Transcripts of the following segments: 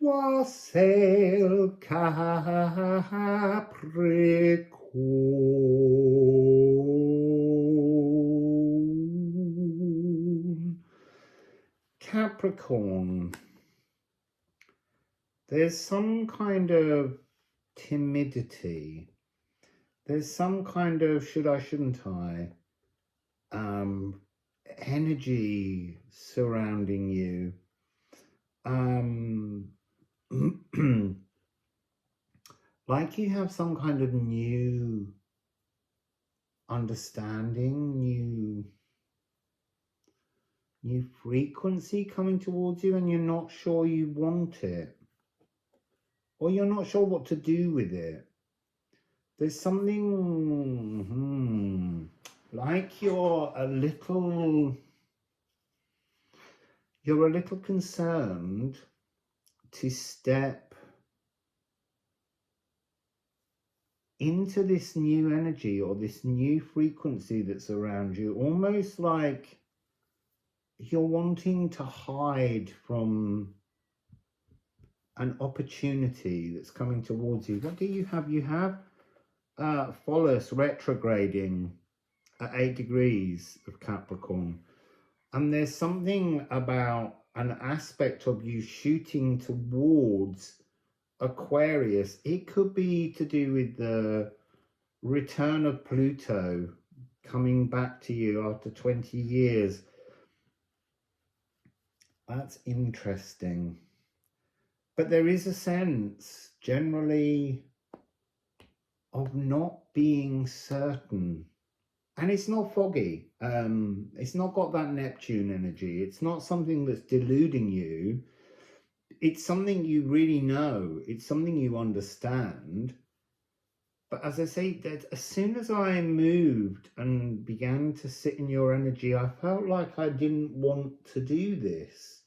Wassail, Capricorn. Capricorn. There's some kind of timidity. There's some kind of should I, shouldn't I, energy surrounding you. Like you have some kind of new understanding, new frequency coming towards you, and you're not sure you want it, or you're not sure what to do with it. There's something like you're a little concerned to step into this new energy or this new frequency that's around you, almost like you're wanting to hide from an opportunity that's coming towards you. What do you have? You have Pholus retrograding at 8 degrees of Capricorn. And there's something about an aspect of you shooting towards Aquarius. It could be to do with the return of Pluto coming back to you after 20 years. That's interesting. But there is a sense generally of not being certain. And it's not foggy. It's not got that Neptune energy. It's not something that's deluding you. It's something you really know. It's something you understand. But as I say, that as soon as I moved and began to sit in your energy, I felt like I didn't want to do this.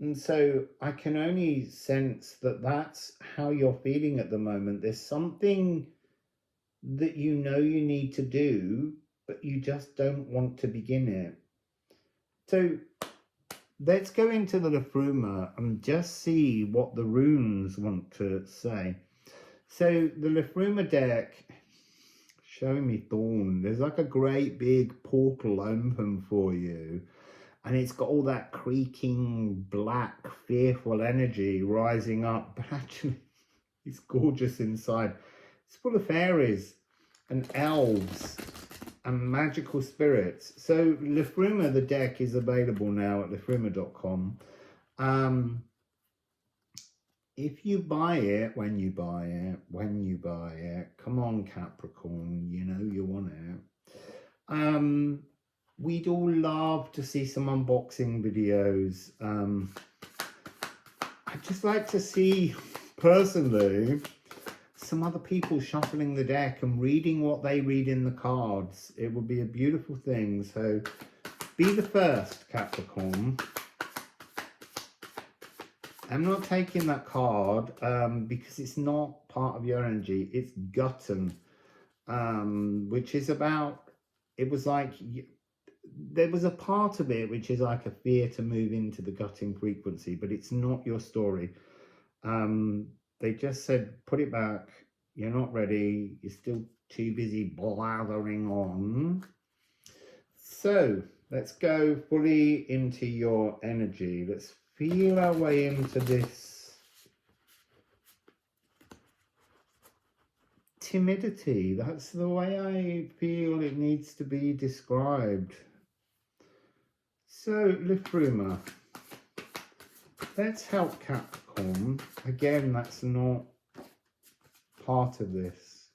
And so I can only sense that that's how you're feeling at the moment. There's something that you know you need to do, but you just don't want to begin it. So let's go into the Liffruma and just see what the runes want to say. So the Liffruma deck showing me Thorn. There's like a great big portal open for you. And it's got all that creaking, black, fearful energy rising up. But actually, it's gorgeous inside. It's full of fairies and elves and magical spirits. So Liffruma, the deck, is available now at liffruma.com. If you buy it, when you buy it, come on, Capricorn, you know you want it. We'd all love to see some unboxing videos. I'd just like to see, personally, some other people shuffling the deck and reading what they read in the cards. It would be a beautiful thing. So be the first, Capricorn. I'm not taking that card because it's not part of your energy. It's Gutton, which is about, it was like, there was a part of it which is like a fear to move into the gutting frequency, but it's not your story. They just said, put it back. You're not ready. You're still too busy blathering on. So let's go fully into your energy. Let's feel our way into this timidity. That's the way I feel it needs to be described. So, Liffruma, let's help Capricorn. Again, that's not part of this.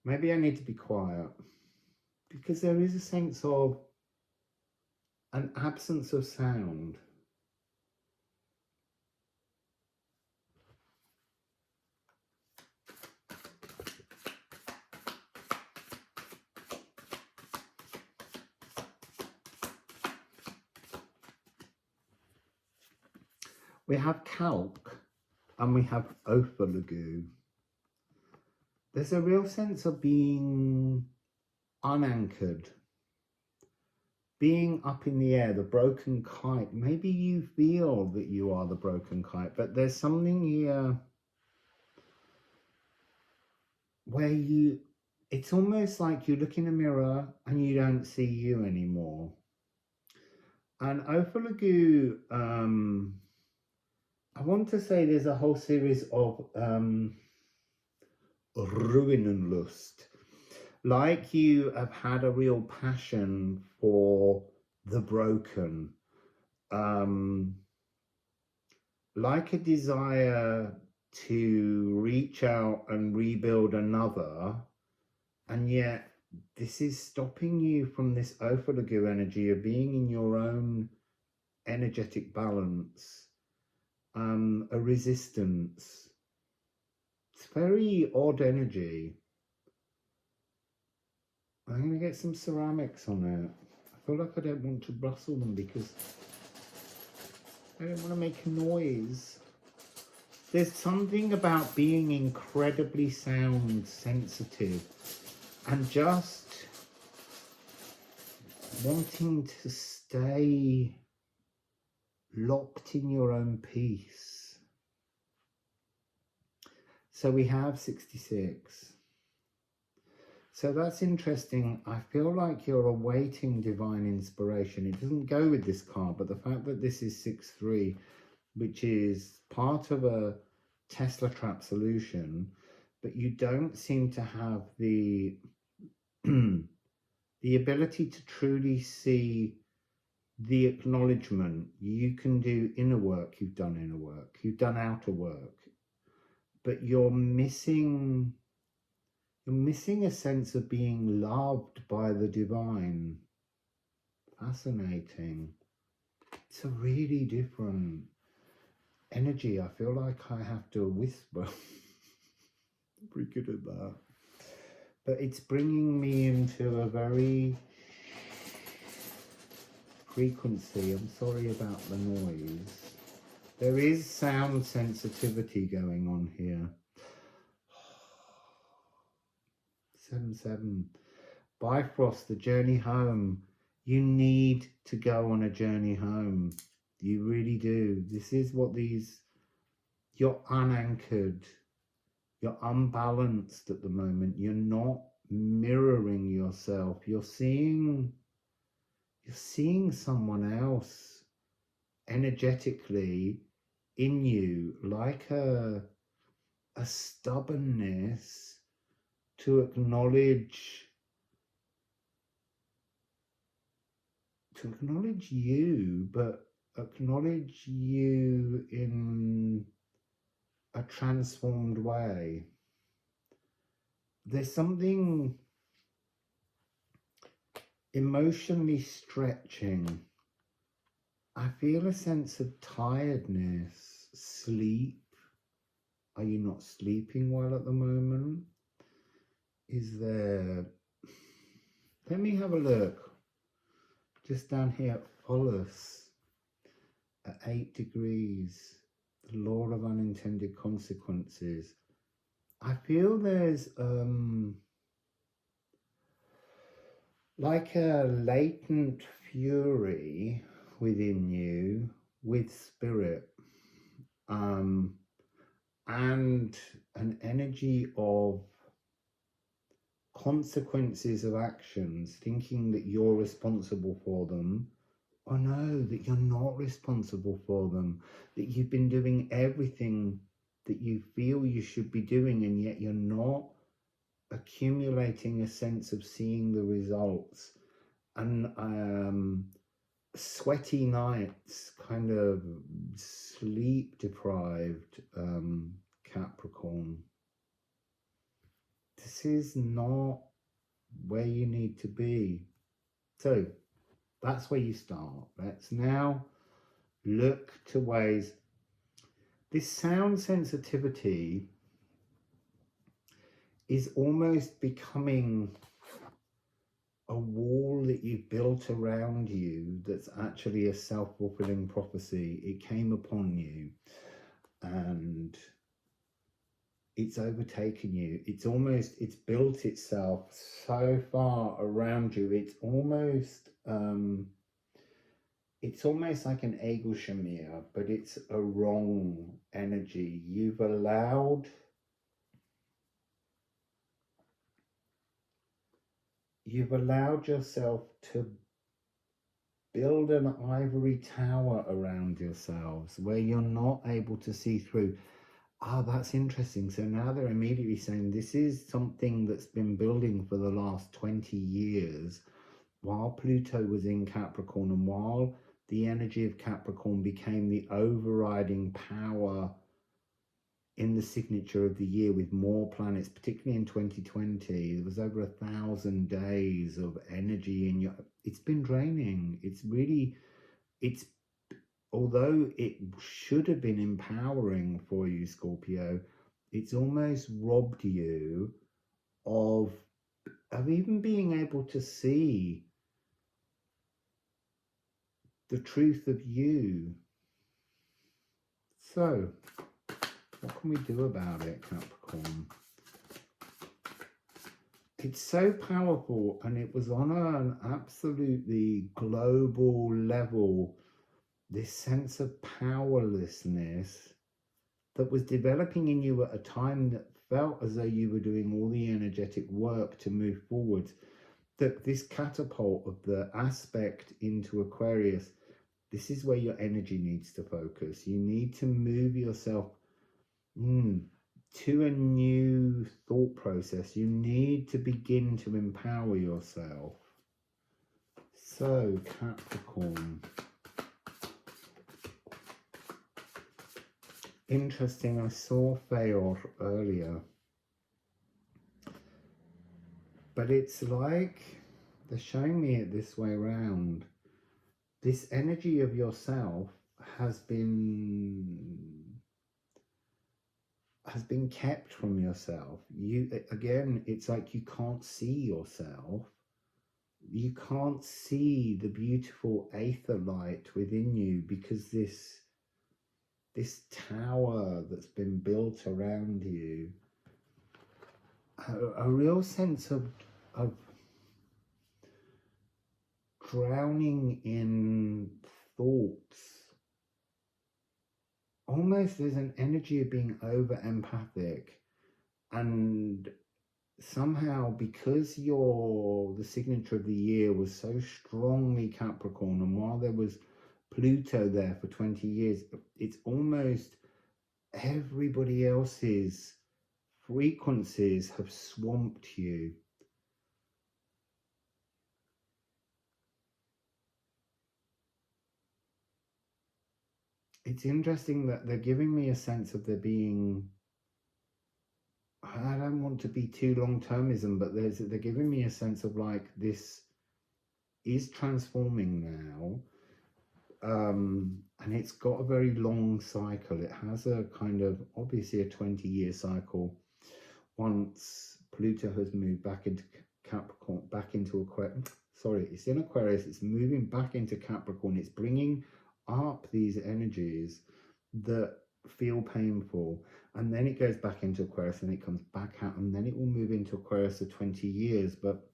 Maybe I need to be quiet because there is a sense of an absence of sound. We have Calc and we have Ophalagu. There's a real sense of being unanchored, being up in the air, the broken kite. Maybe you feel that you are the broken kite, but there's something here where it's almost like you look in a mirror and you don't see you anymore. And Ophilogu, I want to say there's a whole series of Ruin and Lust. Like you have had a real passion for the broken, like a desire to reach out and rebuild another, and yet this is stopping you from this Ophilogu energy of being in your own energetic balance, a resistance. It's very odd energy. I'm going to get some ceramics on it. I feel like I don't want to rustle them because I don't want to make a noise. There's something about being incredibly sound sensitive and just wanting to stay locked in your own peace. So we have 66. So that's interesting. I feel like you're awaiting divine inspiration. It doesn't go with this card, but the fact that this is 6-3, which is part of a Tesla trap solution, but you don't seem to have the the ability to truly see the acknowledgement. You can do inner work. You've done inner work. You've done outer work, but you're missing a sense of being loved by the divine. Fascinating. It's a really different energy. I feel like I have to whisper. Pretty good at that. But it's bringing me into a very frequency. I'm sorry about the noise. There is sound sensitivity going on here. 7-7. Bifrost, the journey home. You need to go on a journey home. You really do. This is what you're unanchored. You're unbalanced at the moment. You're not mirroring yourself. You're seeing someone else energetically in you, like a stubbornness to acknowledge you, but acknowledge you in a transformed way. There's something emotionally stretching. I feel a sense of tiredness, sleep. Are you not sleeping well at the moment? Is there... Let me have a look. Just down here at Follis, at 8 degrees, the law of unintended consequences. I feel there's like a latent fury within you with spirit, and an energy of consequences of actions, thinking that you're responsible for them, or no, that you're not responsible for them, that you've been doing everything that you feel you should be doing, and yet you're not accumulating a sense of seeing the results. And sweaty nights, kind of sleep deprived, Capricorn. This is not where you need to be. So that's where you start. Let's now look to ways. This sound sensitivity is almost becoming a wall that you've built around you that's actually a self-fulfilling prophecy. It came upon you and it's overtaken you. It's built itself so far around you. It's almost it's almost like an Egel, but it's a wrong energy. You've allowed yourself to build an ivory tower around yourselves where you're not able to see through. Ah, that's interesting. So now they're immediately saying this is something that's been building for the last 20 years while Pluto was in Capricorn, and while the energy of Capricorn became the overriding power in the signature of the year with more planets, particularly in 2020. There was over 1,000 days of energy in your... It's been draining. It's although it should have been empowering for you, Scorpio, it's almost robbed you of even being able to see the truth of you. So, what can we do about it, Capricorn? It's so powerful, and it was on an absolutely global level, this sense of powerlessness that was developing in you at a time that felt as though you were doing all the energetic work to move forward. That this catapult of the aspect into Aquarius, this is where your energy needs to focus. You need to move yourself to a new thought process. You need to begin to empower yourself. So, Capricorn. Interesting, I saw Feor earlier. But it's like they're showing me it this way around. This energy of yourself has been kept from yourself. Again, it's like you can't see yourself. You can't see the beautiful aether light within you because this tower that's been built around you, a real sense of drowning in thoughts. Almost there's an energy of being over empathic, and somehow because the signature of the year was so strongly Capricorn, and while there was Pluto there for 20 years, it's almost everybody else's frequencies have swamped you. It's interesting that they're giving me a sense of there being, I don't want to be too long-termism, but they're giving me a sense of like this is transforming now, and it's got a very long cycle. It has a kind of, obviously a 20-year cycle. Once Pluto has moved back into Capricorn, back into Aquarius, sorry, it's in Aquarius, it's moving back into Capricorn, it's bringing up these energies that feel painful, and then it goes back into Aquarius and it comes back out, and then it will move into Aquarius for 20 years. But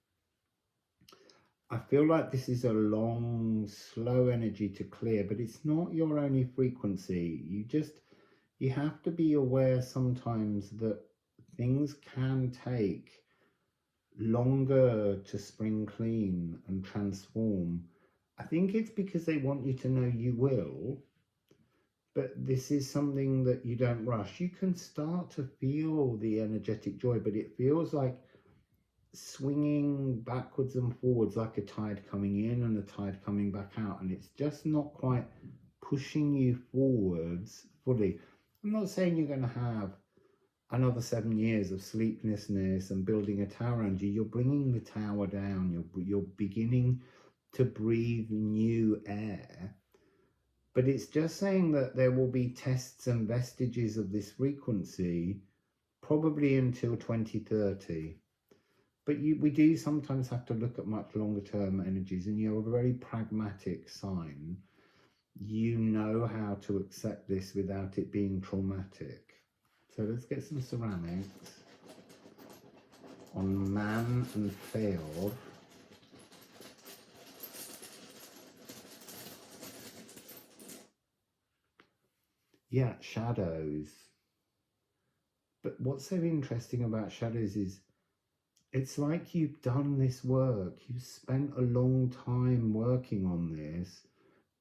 I feel like this is a long, slow energy to clear, but it's not your only frequency. You have to be aware sometimes that things can take longer to spring clean and transform. I think it's because they want you to know you will, but this is something that you don't rush. You can start to feel the energetic joy, but it feels like swinging backwards and forwards, like a tide coming in and a tide coming back out, and it's just not quite pushing you forwards fully. I'm not saying you're going to have another 7 years of sleeplessness and building a tower around you. You're bringing the tower down. You're beginning to breathe new air. But it's just saying that there will be tests and vestiges of this frequency probably until 2030. But we do sometimes have to look at much longer term energies, and you're a very pragmatic sign. You know how to accept this without it being traumatic. So let's get some ceramics on Man and Fail. yeah, shadows. But what's so interesting about shadows is it's like you've done this work, you've spent a long time working on this,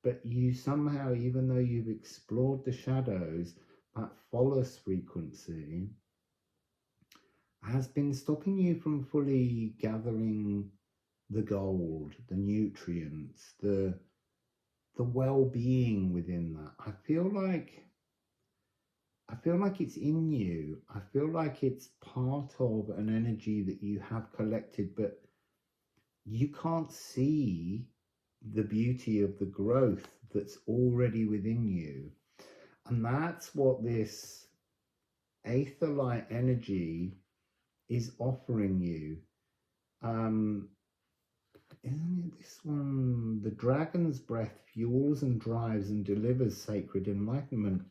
but you somehow, even though you've explored the shadows, that follows frequency has been stopping you from fully gathering the gold, the nutrients, the well-being within that. I feel like it's in you. I feel like it's part of an energy that you have collected, but you can't see the beauty of the growth that's already within you. And that's what this aether light energy is offering you. Isn't it this one? The dragon's breath fuels and drives and delivers sacred enlightenment.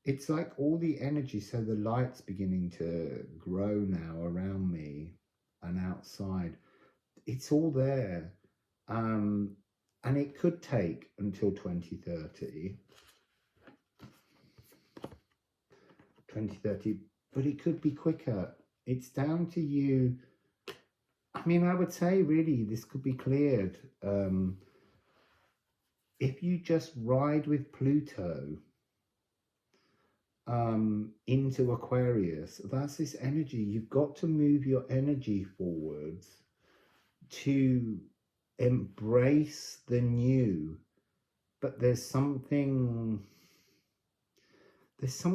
It's like all the energy, so the light's beginning to grow now around me and outside. It's all there. And it could take until 2030, but it could be quicker. It's down to you. I mean, I would say really this could be cleared if you just ride with Pluto into Aquarius. That's this energy. You've got to move your energy forwards to embrace the new, but there's some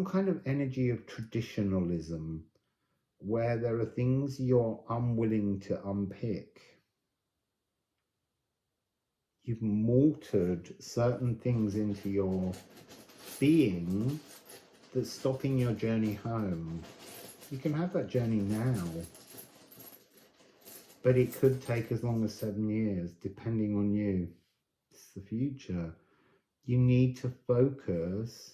kind of energy of traditionalism where there are things you're unwilling to unpick. You've mortared certain things into your being that's stopping your journey home. You can have that journey now, but it could take as long as 7 years, depending on you. It's the future. You need to focus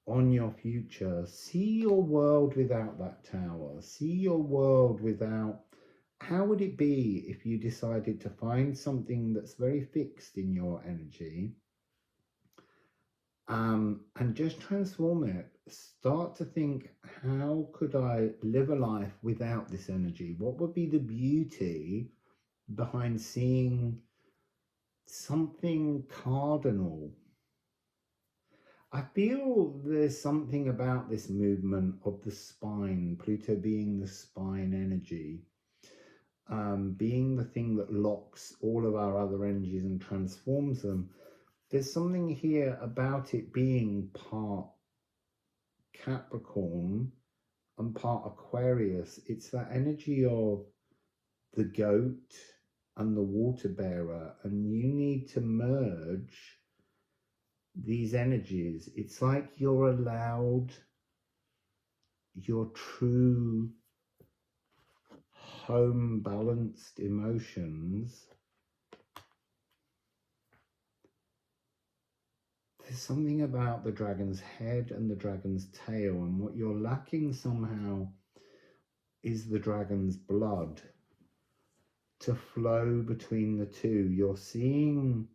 on your future. See your world without that tower. See your world without... How would it be if you decided to find something that's very fixed in your energy and just transform it? Start to think, how could I live a life without this energy? What would be the beauty behind seeing something cardinal? I feel there's something about this movement of the spine, Pluto being the spine energy, being the thing that locks all of our other energies and transforms them. There's something here about it being part Capricorn and part Aquarius. It's that energy of the goat and the water bearer, and you need to merge these energies. It's like you're allowed your true home balanced emotions. There's something about the dragon's head and the dragon's tail, and what you're lacking somehow is the dragon's blood to flow between the two. You're seeing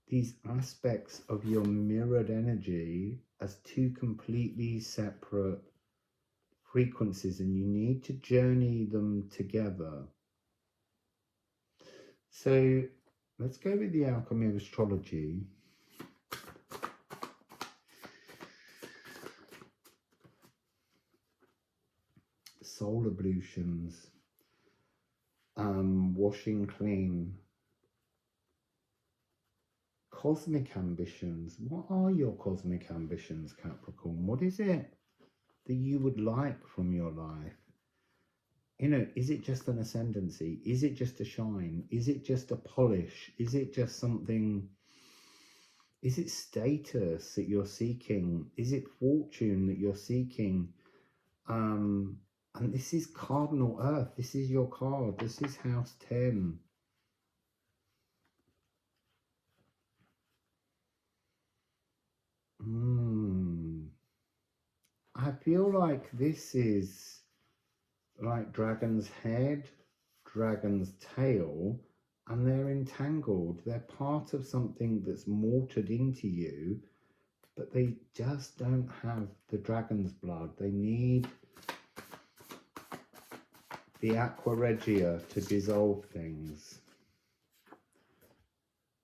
these aspects of your mirrored energy as two completely separate frequencies, and you need to journey them together. So let's go with the alchemy of astrology. Soul ablutions, washing clean, cosmic ambitions. What are your cosmic ambitions, Capricorn? What is it that you would like from your life? You know, is it just an ascendancy? Is it just a shine? Is it just a polish? Is it just something? Is it status that you're seeking? Is it fortune that you're seeking? And this is cardinal earth. This is your card. This is house 10. I feel like this is like dragon's head, dragon's tail, and they're entangled. They're part of something that's mortared into you, but they just don't have the dragon's blood. They need the aqua regia to dissolve things.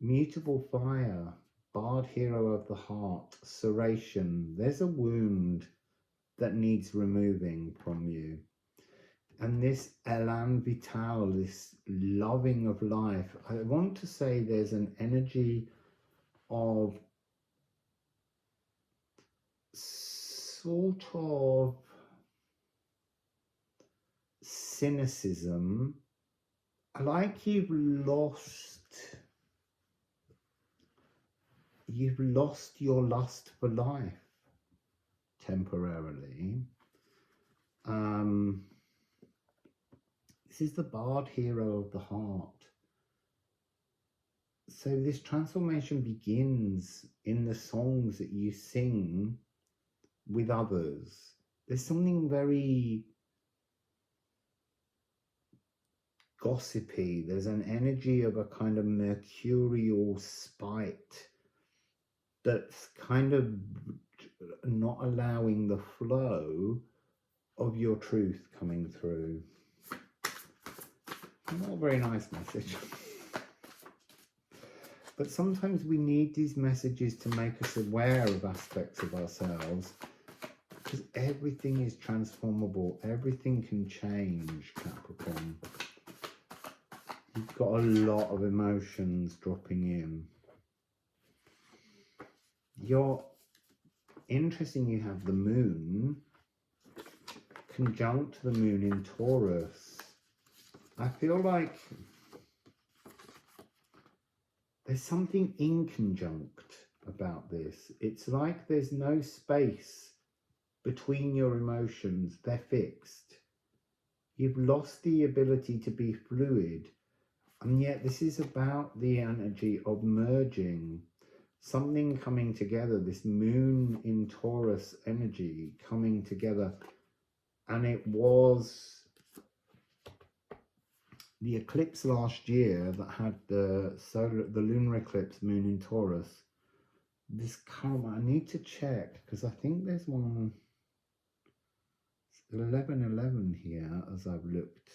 Mutable fire, barred hero of the heart, serration. There's a wound that needs removing from you. And this elan vital, this loving of life, I want to say there's an energy of sort of cynicism, like you've lost your lust for life temporarily. This is the barred hero of the heart. So this transformation begins in the songs that you sing with others. There's something very gossipy. There's an energy of a kind of mercurial spite that's kind of not allowing the flow of your truth coming through. Not a very nice message. But sometimes we need these messages to make us aware of aspects of ourselves, because everything is transformable. Everything can change, Capricorn. You've got a lot of emotions dropping in. You're interesting. You have the moon conjunct the moon in Taurus. I feel like there's something inconjunct about this. It's like there's no space between your emotions. They're fixed. You've lost the ability to be fluid. And yet this is about the energy of merging, something coming together, this moon in Taurus energy coming together. And it was the eclipse last year that had the lunar eclipse moon in Taurus. This karma, I need to check, because I think there's one 11:11 here as I've looked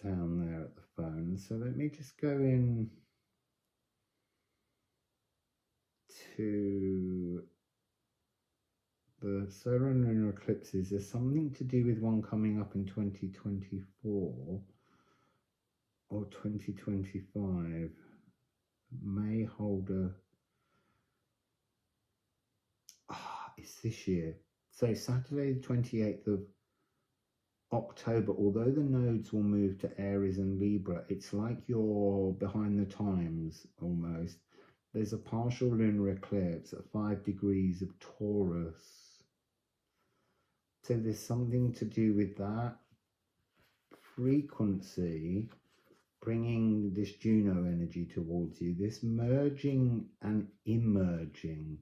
down there at the phone. So let me just go in to the solar and lunar eclipses. There's something to do with one coming up in 2024 or 2025. May hold a... it's this year. So Saturday the 28th of October, although the nodes will move to Aries and Libra, it's like you're behind the times almost. There's a partial lunar eclipse at 5 degrees of Taurus. So there's something to do with that frequency bringing this Juno energy towards you, this merging and emerging,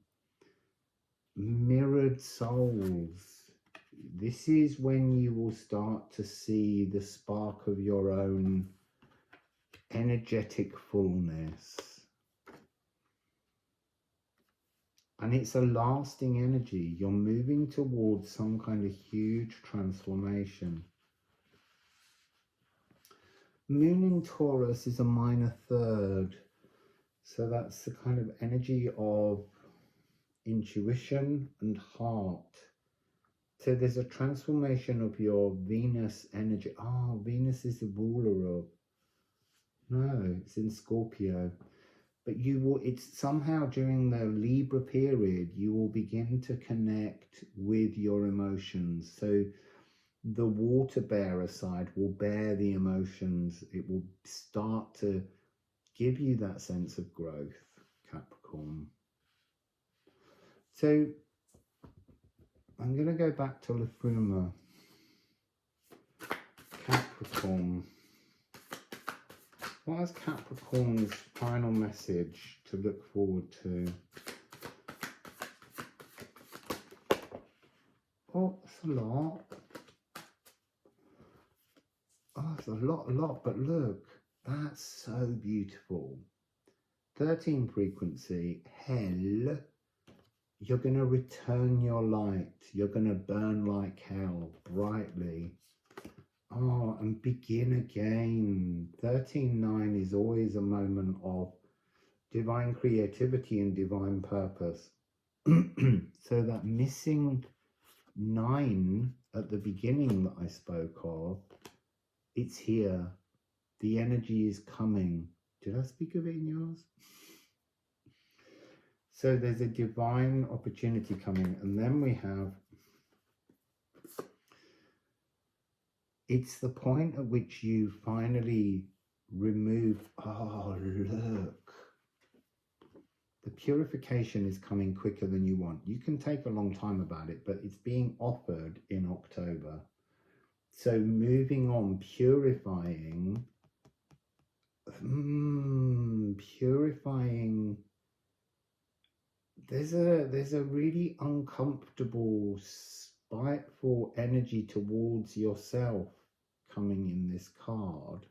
mirrored souls. This is when you will start to see the spark of your own energetic fullness. And it's a lasting energy. You're moving towards some kind of huge transformation. Moon in Taurus is a minor third. So that's the kind of energy of intuition and heart. So there's a transformation of your Venus energy. Oh, Venus is the ruler of... No, it's in Scorpio. But you will, it's somehow during the Libra period, you will begin to connect with your emotions. So the water bearer side will bear the emotions. It will start to give you that sense of growth, Capricorn. So I'm going to go back to Liffruma. Capricorn. What is Capricorn's final message to look forward to? Oh, it's a lot. Oh, it's a lot, but look, that's so beautiful. 13 frequency, hell, You're going to return your light. You're going to burn like hell, brightly. Oh, and begin again. 13-9 is always a moment of divine creativity and divine purpose. So that missing 9 at the beginning that I spoke of, it's here. The energy is coming. Did I speak of it in yours? So there's a divine opportunity coming. And then we have, it's the point at which you finally remove, oh, look. The purification is coming quicker than you want. You can take a long time about it, but it's being offered in October. So moving on, purifying, purifying. There's a really uncomfortable, spiteful energy towards yourself coming in this card.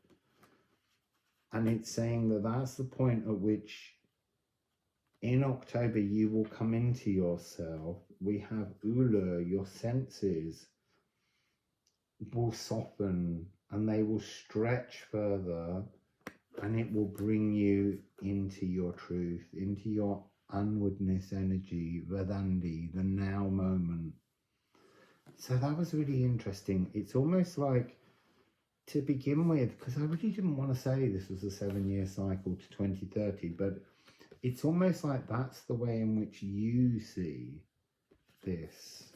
And it's saying that that's the point at which in October you will come into yourself. We have Ula, your senses will soften and they will stretch further, and it will bring you into your truth, into your unwoodness energy, Vedandi, the now moment. So that was really interesting. It's almost like, to begin with, because I really didn't want to say this was a 7-year cycle to 2030, but it's almost like that's the way in which you see this.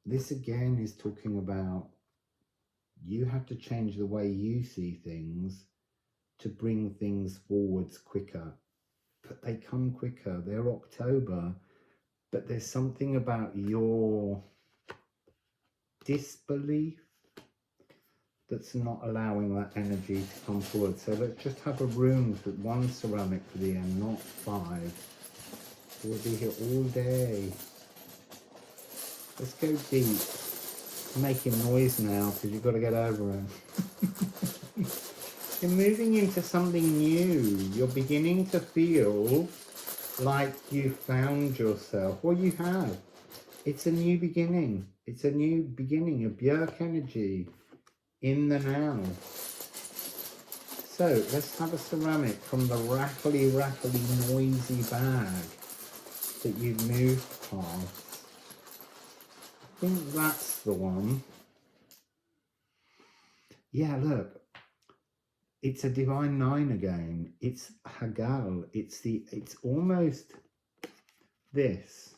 This again is talking about you have to change the way you see things to bring things forwards quicker. But they come quicker. They're October, but there's something about your disbelief that's not allowing that energy to come forward. So let's just have a room for 1 ceramic for the end, not 5. We'll be here all day. Let's go deep. I'm making noise now because you've got to get over it. You're moving into something new. You're beginning to feel like you found yourself. Well, you have. It's a new beginning. It's a new beginning, a Björk energy. In the now. So let's have a ceramic from the rattly, noisy bag that you've moved past. I think that's the one. Yeah, look. It's a divine 9 again. It's Hagal. It's almost this.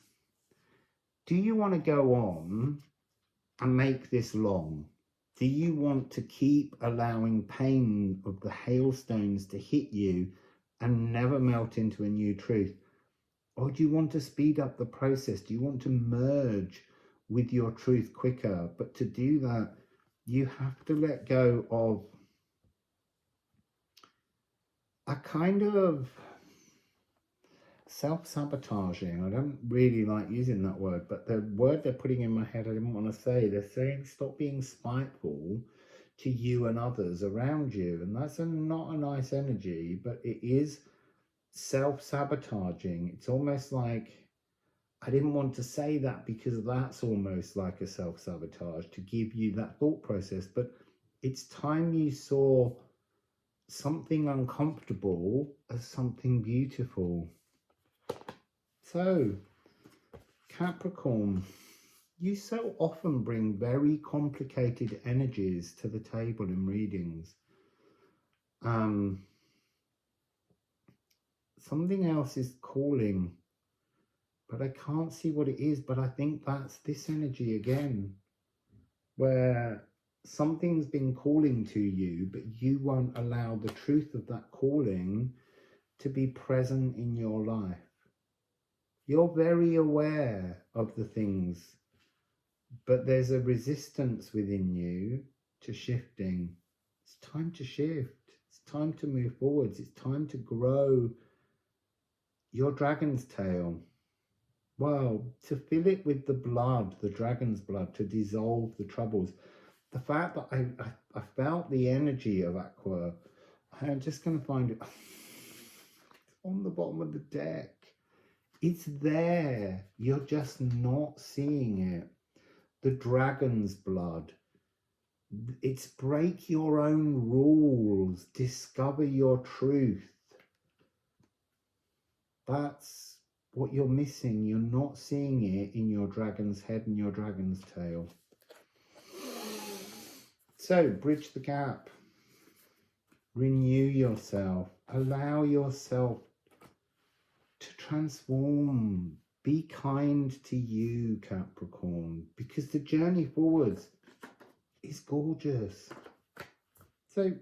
Do you want to go on and make this long? Do you want to keep allowing pain of the hailstones to hit you and never melt into a new truth? Or do you want to speed up the process? Do you want to merge with your truth quicker? But to do that, you have to let go of a kind of self-sabotaging. I don't really like using that word, but the word they're putting in my head I didn't want to say. They're saying stop being spiteful to you and others around you, and that's not a nice energy, but it is self-sabotaging. It's almost like, I didn't want to say that because that's almost like a self-sabotage to give you that thought process, but it's time you saw something uncomfortable as something beautiful. So, Capricorn, you so often bring very complicated energies to the table in readings. Something else is calling, but I can't see what it is, but I think that's this energy again, where something's been calling to you, but you won't allow the truth of that calling to be present in your life. You're very aware of the things, but there's a resistance within you to shifting. It's time to shift. It's time to move forwards. It's time to grow your dragon's tail. Well, to fill it with the blood, the dragon's blood, to dissolve the troubles. The fact that I felt the energy of Aqua, I'm just going to find it on the bottom of the deck. It's there. You're just not seeing it. The dragon's blood. It's break your own rules. Discover your truth. That's what you're missing. You're not seeing it in your dragon's head and your dragon's tail. So, bridge the gap. Renew yourself. Allow yourself to transform. Be kind to you, Capricorn, because the journey forwards is gorgeous. So,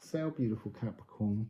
sail, beautiful Capricorn.